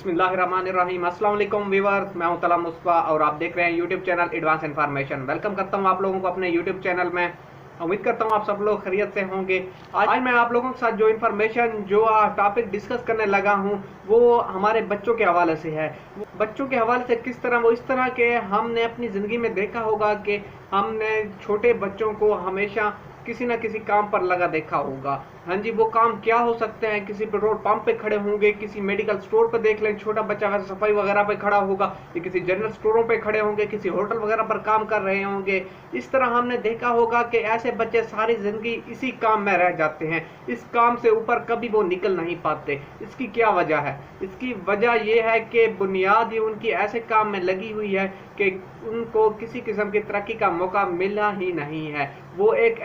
बिस्मिल्लाहिर्रहमानिर्रहीम। अस्सलाम वालेकुम व्यूअर्स, मैं हूं तला मुस्तफा और आप देख रहे हैं YouTube channel advance information. Welcome करता हूं आप लोगों को अपने यूट्यूब चैनल में। उम्मीद करता हूं आप सब लोग खैरियत से होंगे। आज मैं आप लोगों के साथ जो इन्फॉर्मेशन जो टॉपिक डिस्कस करने लगा हूं वो हमारे बच्चों के हवाले से है। बच्चों के हवाले से किस तरह, वो इस तरह के हमने अपनी ज़िंदगी में देखा होगा कि हमने छोटे बच्चों को हमेशा किसी न किसी काम पर लगा देखा होगा। हाँ जी, वो काम क्या हो सकते हैं? किसी पेट्रोल पंप पे खड़े होंगे, किसी मेडिकल स्टोर पे देख लें, छोटा बच्चा वैसे सफाई वगैरह पे खड़ा होगा, या किसी जनरल स्टोरों पे खड़े होंगे, किसी होटल वगैरह पर काम कर रहे होंगे। इस तरह हमने देखा होगा कि ऐसे बच्चे सारी जिंदगी इसी काम में रह जाते हैं, इस काम से ऊपर कभी वो निकल नहीं पाते। इसकी क्या वजह है? इसकी वजह यह है कि बुनियाद ही उनकी ऐसे काम में लगी हुई है कि उनको किसी किस्म की तरक्की का मौका मिला ही नहीं है। वो एक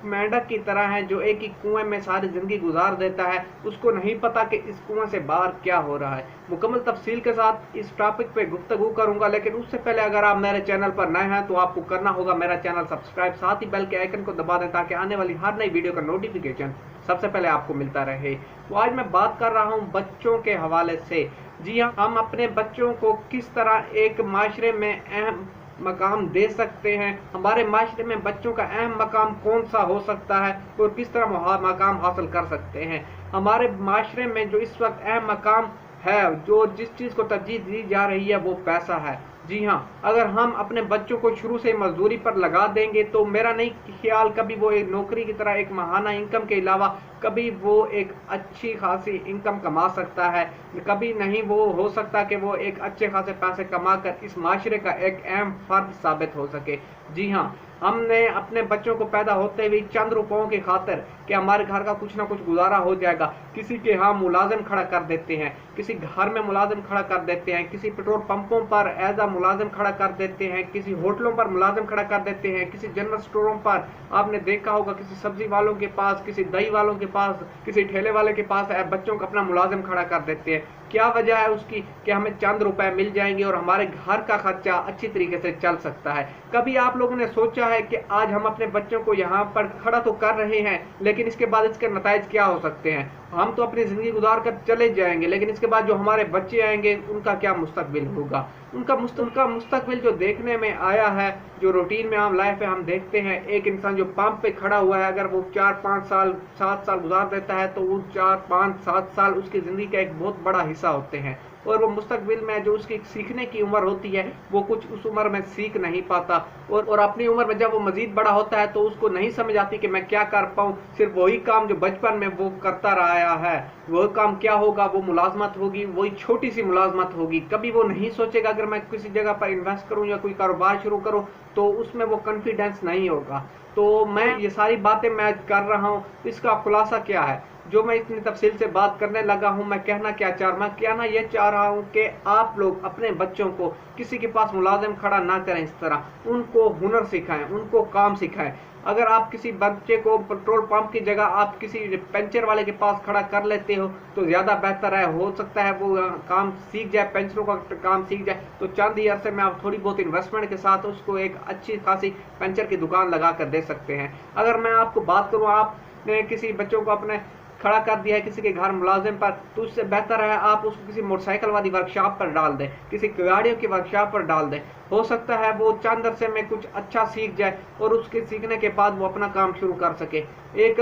मेंढक की तरह है जो एक ही कुएं में सारी जिंदगी गुजार देता है, उसको नहीं पता कि इस कुएं से बाहर क्या हो रहा है। मुकम्मल तफसील के साथ इस टॉपिक पे गुफ्तगू करूंगा, लेकिन उससे पहले अगर आप मेरे चैनल पर नए हैं तो आपको करना होगा मेरा चैनल सब्सक्राइब, साथ ही बेल के आइकन को दबा दें ताकि आने वाली हर नई वीडियो का नोटिफिकेशन सबसे पहले आपको मिलता रहे। तो आज मैं बात कर रहा हूँ बच्चों के हवाले से। जी हाँ, हम अपने बच्चों को किस तरह एक माशरे में अहम मकाम दे सकते हैं, हमारे माशरे में बच्चों का अहम मकाम कौन सा हो सकता है और किस तरह मकाम हासिल कर सकते हैं। हमारे माशरे में जो इस वक्त अहम मकाम है, जो जिस चीज़ को तरजीह दी जा रही है वो पैसा है। जी हाँ, अगर हम अपने बच्चों को शुरू से मजदूरी पर लगा देंगे तो मेरा नहीं ख्याल कभी वो एक नौकरी की तरह एक माहाना इनकम के अलावा कभी वो एक अच्छी खासी इनकम कमा सकता है। कभी नहीं वो हो सकता कि वो एक अच्छे खासे पैसे कमा कर इस माशरे का एक अहम फर्द साबित हो सके। जी हाँ, हमने अपने बच्चों को पैदा होते हुए चंद रुपयों की खातिर कि हमारे घर का कुछ ना कुछ गुजारा हो जाएगा, किसी के यहाँ मुलाजिम खड़ा कर देते हैं, किसी घर में मुलाजिम खड़ा कर देते हैं, किसी पेट्रोल पंपों पर एज आ मुलाजिम खड़ा कर देते हैं, किसी होटलों पर मुलाजिम खड़ा कर देते हैं, किसी जनरल स्टोरों पर आपने देखा होगा किसी सब्जी वालों के पास, किसी दही वालों के पास, किसी ठेले वाले के पास बच्चों को अपना मुलाजिम खड़ा कर देते हैं। क्या वजह है उसकी? कि हमें चंद रुपए मिल जाएंगे और हमारे घर का खर्चा अच्छी तरीके से चल सकता है। कभी आप लोगों ने सोचा है कि आज हम अपने बच्चों को यहाँ पर खड़ा तो कर रहे हैं, लेकिन इसके बाद इसके नताइज क्या हो सकते हैं? हम तो अपनी जिंदगी गुजार कर चले जाएंगे, लेकिन इसके बाद जो हमारे बच्चे आएंगे उनका क्या मुस्तकबिल होगा? उनका मुस्तकबिल जो देखने में आया है, जो रूटीन में आम लाइफ है हम देखते हैं, एक इंसान जो पंप पे खड़ा हुआ है अगर वो 4-5 साल 7 साल गुजार देता है तो वो 4-5-7 साल उसकी जिंदगी का एक बहुत बड़ा हिस्सा होते हैं। और वो मुस्तकबिल में जो उसकी सीखने की उम्र होती है वो कुछ उस उम्र में सीख नहीं पाता, और अपनी उम्र में जब वो मजीद बड़ा होता है तो उसको नहीं समझ आती कि मैं क्या कर पाऊँ। सिर्फ वही काम जो बचपन में वो करता रहा है, वो काम क्या होगा? वो मुलाजमत होगी, वही छोटी सी मुलाजमत होगी। कभी वो नहीं सोचेगा अगर मैं किसी जगह पर इन्वेस्ट करूँ या कोई कारोबार शुरू करूँ तो उसमें वो कॉन्फिडेंस नहीं होगा। तो मैं ये सारी बातें मैं कर रहा हूँ, इसका खुलासा क्या है जो मैं इतनी तफसील से बात करने लगा हूं? मैं कहना ये चाह रहा हूं कि आप लोग अपने बच्चों को किसी के पास मुलाजिम खड़ा ना करें, इस तरह उनको हुनर सिखाएं, उनको काम सिखाएं। अगर आप किसी बच्चे को पेट्रोल पंप की जगह आप किसी पंचर वाले के पास खड़ा कर लेते हो तो ज़्यादा बेहतर है। हो सकता है वो काम सीख जाए, पंचरों का काम सीख जाए, तो चंद ही अरसे में आप थोड़ी बहुत इन्वेस्टमेंट के साथ उसको एक अच्छी खासी पंचर की दुकान लगा कर दे सकते हैं। अगर मैं आपको बात करूँ, आपने किसी बच्चों को अपने खड़ा कर दिया है किसी के घर मुलाजिम पर, तो उससे बेहतर है आप उसको किसी मोटरसाइकिल वाली वर्कशॉप पर डाल दें, किसी गाड़ियों की वर्कशॉप पर डाल दें। हो सकता है वो चंद अरसे में कुछ अच्छा सीख जाए और उसके सीखने के बाद वो अपना काम शुरू कर सके।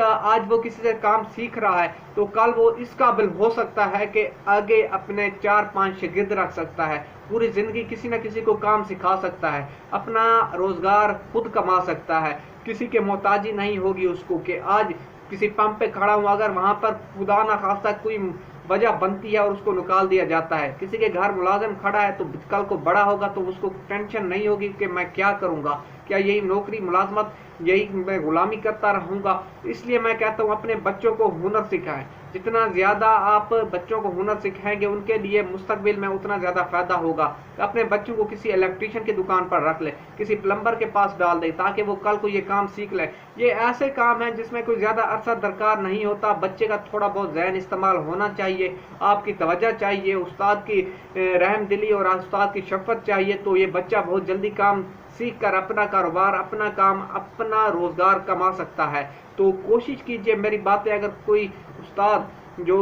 आज वो किसी से काम सीख रहा है तो कल वो इस काबिल हो सकता है कि आगे अपने 4-5 शागिर्द रख सकता है, पूरी जिंदगी किसी न किसी को काम सिखा सकता है, अपना रोजगार खुद कमा सकता है, किसी के मोहताजी नहीं होगी उसको। कि आज किसी पंप पे खड़ा हूँ, अगर वहां पर खुदा ना खास्ता कोई वजह बनती है और उसको निकाल दिया जाता है, किसी के घर मुलाजिम खड़ा है तो कल को बड़ा होगा तो उसको टेंशन नहीं होगी कि मैं क्या करूंगा, क्या यही नौकरी मुलाजमत, यही मैं गुलामी करता रहूंगा। इसलिए मैं कहता हूँ अपने बच्चों को हुनर सिखाएं। जितना ज़्यादा आप बच्चों को हुनर सिखाएंगे उनके लिए मुस्तकबिल में उतना ज़्यादा फ़ायदा होगा। अपने बच्चों को किसी इलेक्ट्रीशियन की दुकान पर रख ले, किसी प्लम्बर के पास डाल दे ताकि वो कल को ये काम सीख ले। ये ऐसे काम हैं जिसमें कोई ज़्यादा अरसा दरकार नहीं होता, बच्चे का थोड़ा बहुत ज़हन इस्तेमाल होना चाहिए, आपकी तवज्जो चाहिए, उस्ताद की रहमदिली और उस्ताद की शफ़क़त चाहिए, तो ये बच्चा बहुत जल्दी काम सीख कर अपना कारोबार, अपना काम, अपना रोजगार कमा सकता है। तो कोशिश कीजिए, मेरी बातें अगर कोई उस्ताद जो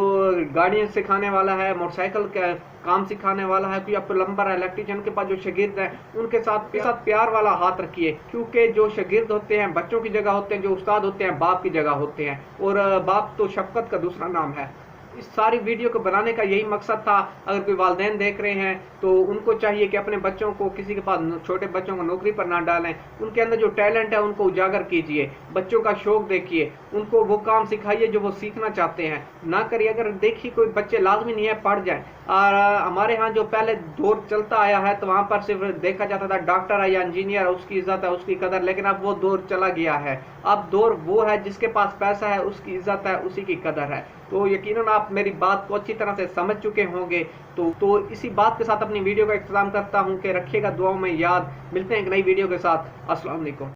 गाड़ियाँ सिखाने वाला है, मोटरसाइकिल का काम सिखाने वाला है, तो या प्लम्बर है, इलेक्ट्रीशियन के पास जो शागिर्द हैं उनके साथ प्यार वाला हाथ रखिए, क्योंकि जो शागिर्द होते हैं बच्चों की जगह होते हैं, जो उस्ताद होते हैं बाप की जगह होते हैं, और बाप तो शफकत का दूसरा नाम है। इस सारी वीडियो को बनाने का यही मकसद था। अगर कोई वालिदैन देख रहे हैं तो उनको चाहिए कि अपने बच्चों को, किसी के पास छोटे बच्चों को नौकरी पर ना डालें, उनके अंदर जो टैलेंट है उनको उजागर कीजिए, बच्चों का शौक देखिए, उनको वो काम सिखाइए जो वो सीखना चाहते हैं, ना करिए। अगर देखिए कोई बच्चे लाजमी नहीं है पढ़ जाए, और हमारे यहाँ जो पहले दौर चलता आया है तो वहाँ पर सिर्फ देखा जाता था डॉक्टर है या इंजीनियर है उसकी इज्जत है, उसकी कदर, लेकिन अब वो दौर चला गया है। अब दौर वो है जिसके पास पैसा है उसकी इज्जत है, उसी की कदर है। तो यकीनन आप मेरी बात को अच्छी तरह से समझ चुके होंगे। तो इसी बात के साथ अपनी वीडियो का इख्तिताम करता हूँ कि रखिएगा दुआओं में याद। मिलते हैं एक नई वीडियो के साथ। अस्सलाम वालेकुम।